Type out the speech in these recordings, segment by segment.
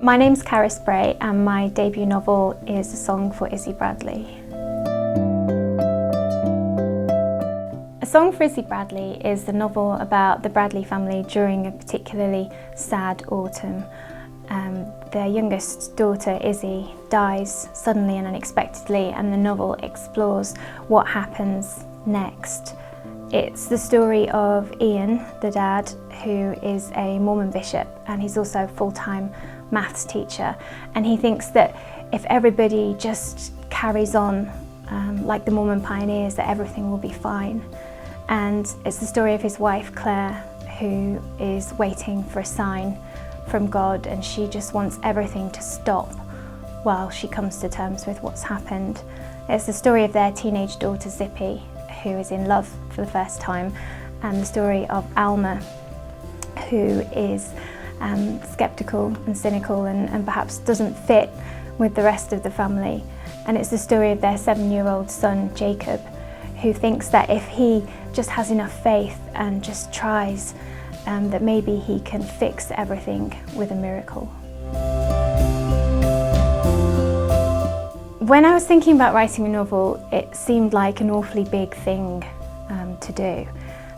My name's Carys Bray and my debut novel is A Song for Issy Bradley. A Song for Issy Bradley is the novel about the Bradley family during a particularly sad autumn. Their youngest daughter, Izzy, dies suddenly and unexpectedly, and the novel explores what happens next. It's the story of Ian, the dad, who is a Mormon bishop, and he's also a full-time maths teacher, and he thinks that if everybody just carries on like the Mormon pioneers, that everything will be fine. And it's the story of his wife, Claire, who is waiting for a sign from God, and she just wants everything to stop while she comes to terms with what's happened. It's the story of their teenage daughter, Zippy, who is in love for the first time, and the story of Alma, who is sceptical and cynical and perhaps doesn't fit with the rest of the family. And it's the story of their 7-year-old son, Jacob, who thinks that if he just has enough faith and just tries, that maybe he can fix everything with a miracle. When I was thinking about writing a novel, it seemed like an awfully big thing to do.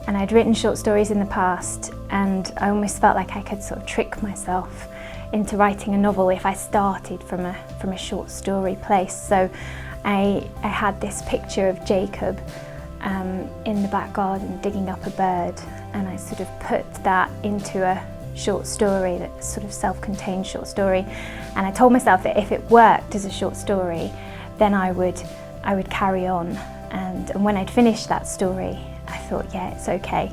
And I'd written short stories in the past, and I almost felt like I could sort of trick myself into writing a novel if I started from a short story place. So I had this picture of Jacob in the back garden digging up a bird, and I sort of put that into a short story, that sort of self-contained short story, and I told myself that if it worked as a short story, then I would carry on. And when I'd finished that story, I thought, yeah, it's okay.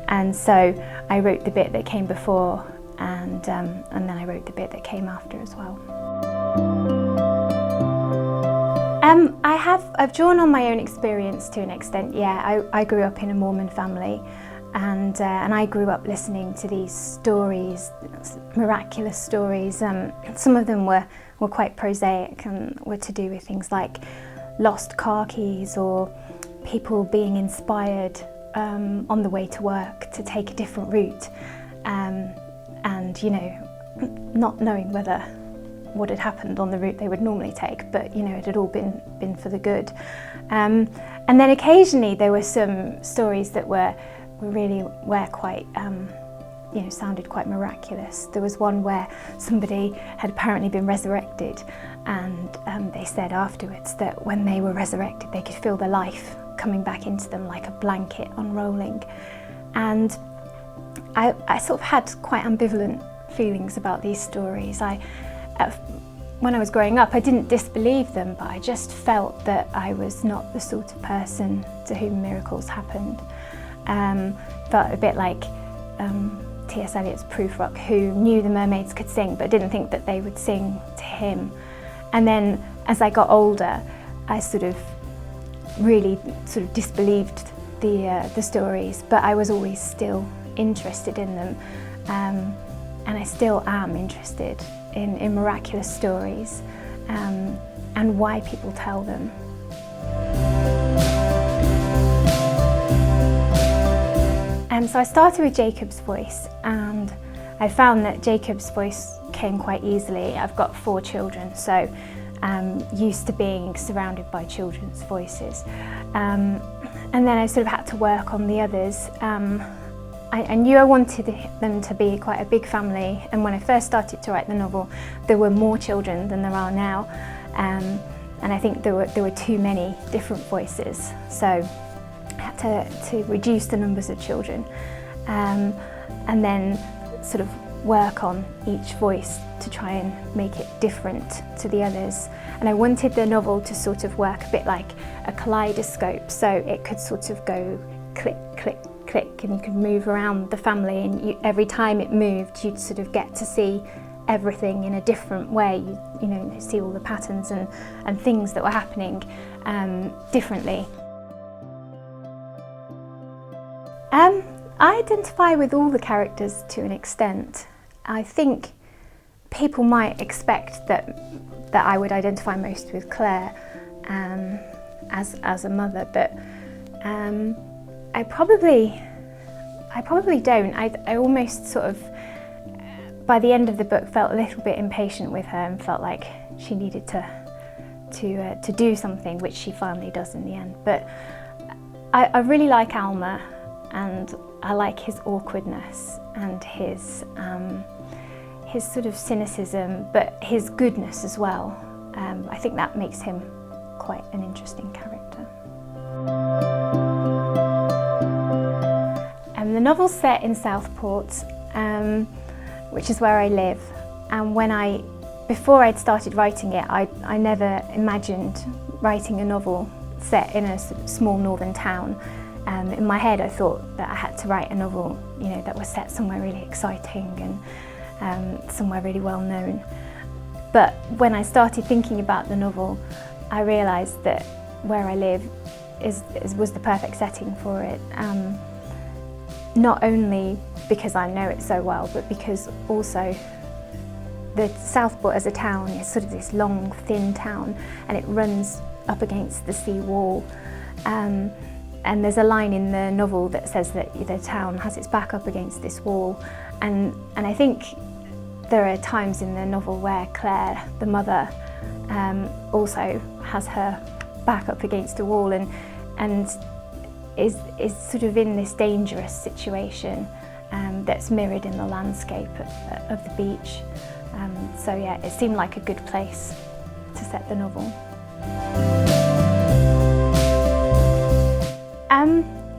And so I wrote the bit that came before, and then I wrote the bit that came after as well. I've drawn on my own experience to an extent, yeah. I grew up in a Mormon family, and I grew up listening to these stories, miraculous stories. Some of them were quite prosaic and were to do with things like lost car keys or people being inspired on the way to work to take a different route, and you know, not knowing whether what had happened on the route they would normally take, but you know, it had all been for the good. And then occasionally there were some stories that were quite, you know, sounded quite miraculous. There was one where somebody had apparently been resurrected, and they said afterwards that when they were resurrected they could feel the life coming back into them like a blanket unrolling. And I sort of had quite ambivalent feelings about these stories. When I was growing up, I didn't disbelieve them, but I just felt that I was not the sort of person to whom miracles happened. Felt a bit like T.S. Eliot's Prufrock, who knew the mermaids could sing but didn't think that they would sing to him. And then as I got older, I really disbelieved the stories, but I was always still interested in them, and I still am interested in miraculous stories and why people tell them. So I started with Jacob's voice, and I found that Jacob's voice came quite easily. I've got 4 children, so I'm used to being surrounded by children's voices. And then I sort of had to work on the others. I knew I wanted them to be quite a big family, and when I first started to write the novel, there were more children than there are now, and I think there were too many different voices, so I had to reduce the numbers of children, and then sort of work on each voice to try and make it different to the others. And I wanted the novel to sort of work a bit like a kaleidoscope, so it could sort of go click, click, click, and you could move around the family, and every time it moved you'd sort of get to see everything in a different way. You know, see all the patterns and things that were happening differently. I identify with all the characters to an extent. I think people might expect that I would identify most with Claire as a mother, but I probably don't. I almost sort of by the end of the book felt a little bit impatient with her and felt like she needed to do something, which she finally does in the end. But I really like Alma, and I like his awkwardness and his sort of cynicism, but his goodness as well. I think that makes him quite an interesting character. The novel's set in Southport, which is where I live, and before I'd started writing it, I never imagined writing a novel set in a small northern town. In my head I thought that I had to write a novel, you know, that was set somewhere really exciting and somewhere really well known. But when I started thinking about the novel, I realised that where I live was the perfect setting for it. Not only because I know it so well, but because also the Southport as a town is sort of this long, thin town, and it runs up against the sea wall. And there's a line in the novel that says that the town has its back up against this wall. And I think there are times in the novel where Claire, the mother, also has her back up against a wall and is sort of in this dangerous situation that's mirrored in the landscape of the beach. So yeah, it seemed like a good place to set the novel.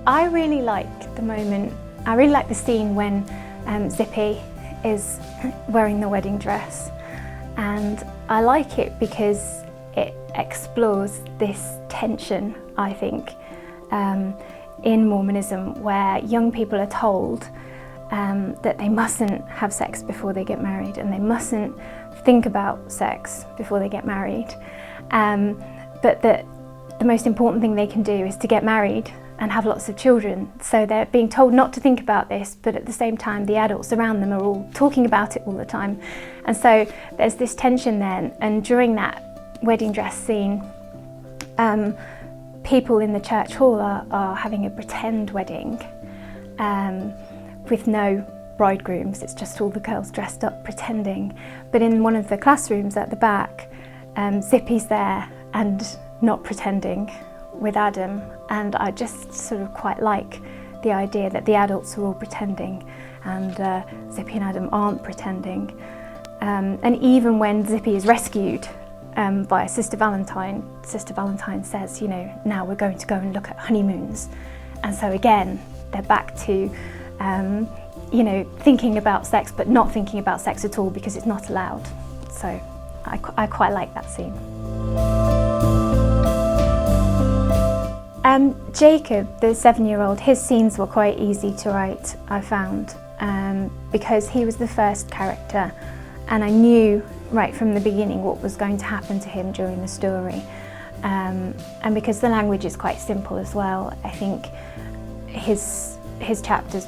I really like the moment, I really like the scene when Zippy is wearing the wedding dress, and I like it because it explores this tension, I think, in Mormonism, where young people are told that they mustn't have sex before they get married, and they mustn't think about sex before they get married, but that the most important thing they can do is to get married and have lots of children. So they're being told not to think about this, but at the same time the adults around them are all talking about it all the time. And so there's this tension then, and during that wedding dress scene, people in the church hall are having a pretend wedding with no bridegrooms. It's just all the girls dressed up pretending. But in one of the classrooms at the back, Zippy's there and not pretending with Adam, and I just sort of quite like the idea that the adults are all pretending and Zippy and Adam aren't pretending. And even when Zippy is rescued by Sister Valentine says, you know, now we're going to go and look at honeymoons. And so again, they're back to, you know, thinking about sex, but not thinking about sex at all because it's not allowed. So I quite like that scene. Jacob, the 7-year-old, his scenes were quite easy to write, I found, because he was the first character, and I knew right from the beginning what was going to happen to him during the story. And because the language is quite simple as well, I think his chapters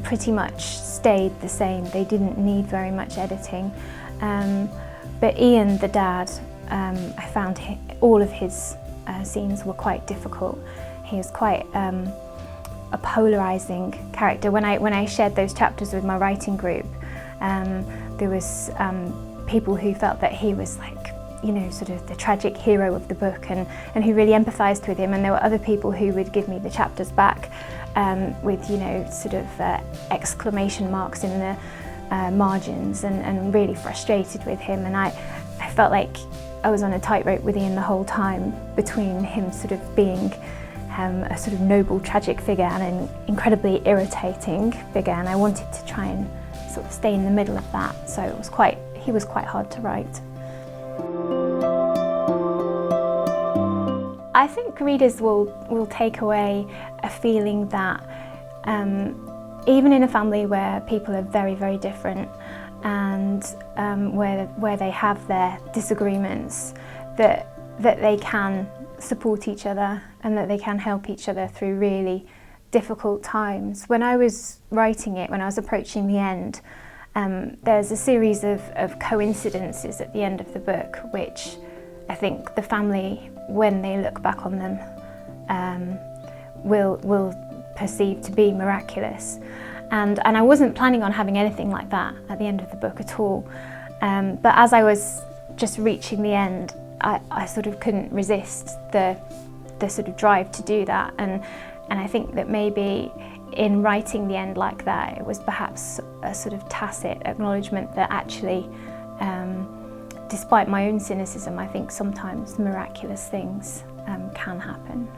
pretty much stayed the same. They didn't need very much editing. But Ian, the dad, I found all of his scenes were quite difficult. He was quite a polarising character. When I shared those chapters with my writing group, there was people who felt that he was like, you know, sort of the tragic hero of the book, and who really empathised with him, and there were other people who would give me the chapters back with, you know, sort of exclamation marks in the margins, and really frustrated with him. And I felt like I was on a tightrope with Ian the whole time, between him sort of being a sort of noble, tragic figure and an incredibly irritating figure, and I wanted to try and sort of stay in the middle of that. So he was quite hard to write. I think readers will take away a feeling that even in a family where people are very, very different, and where they have their disagreements, that they can support each other and that they can help each other through really difficult times. When I was writing it, when I was approaching the end, there's a series of coincidences at the end of the book which I think the family, when they look back on them, will perceive to be miraculous. And I wasn't planning on having anything like that at the end of the book at all. But as I was just reaching the end, I sort of couldn't resist the sort of drive to do that. And I think that maybe in writing the end like that, it was perhaps a sort of tacit acknowledgement that actually, despite my own cynicism, I think sometimes miraculous things can happen.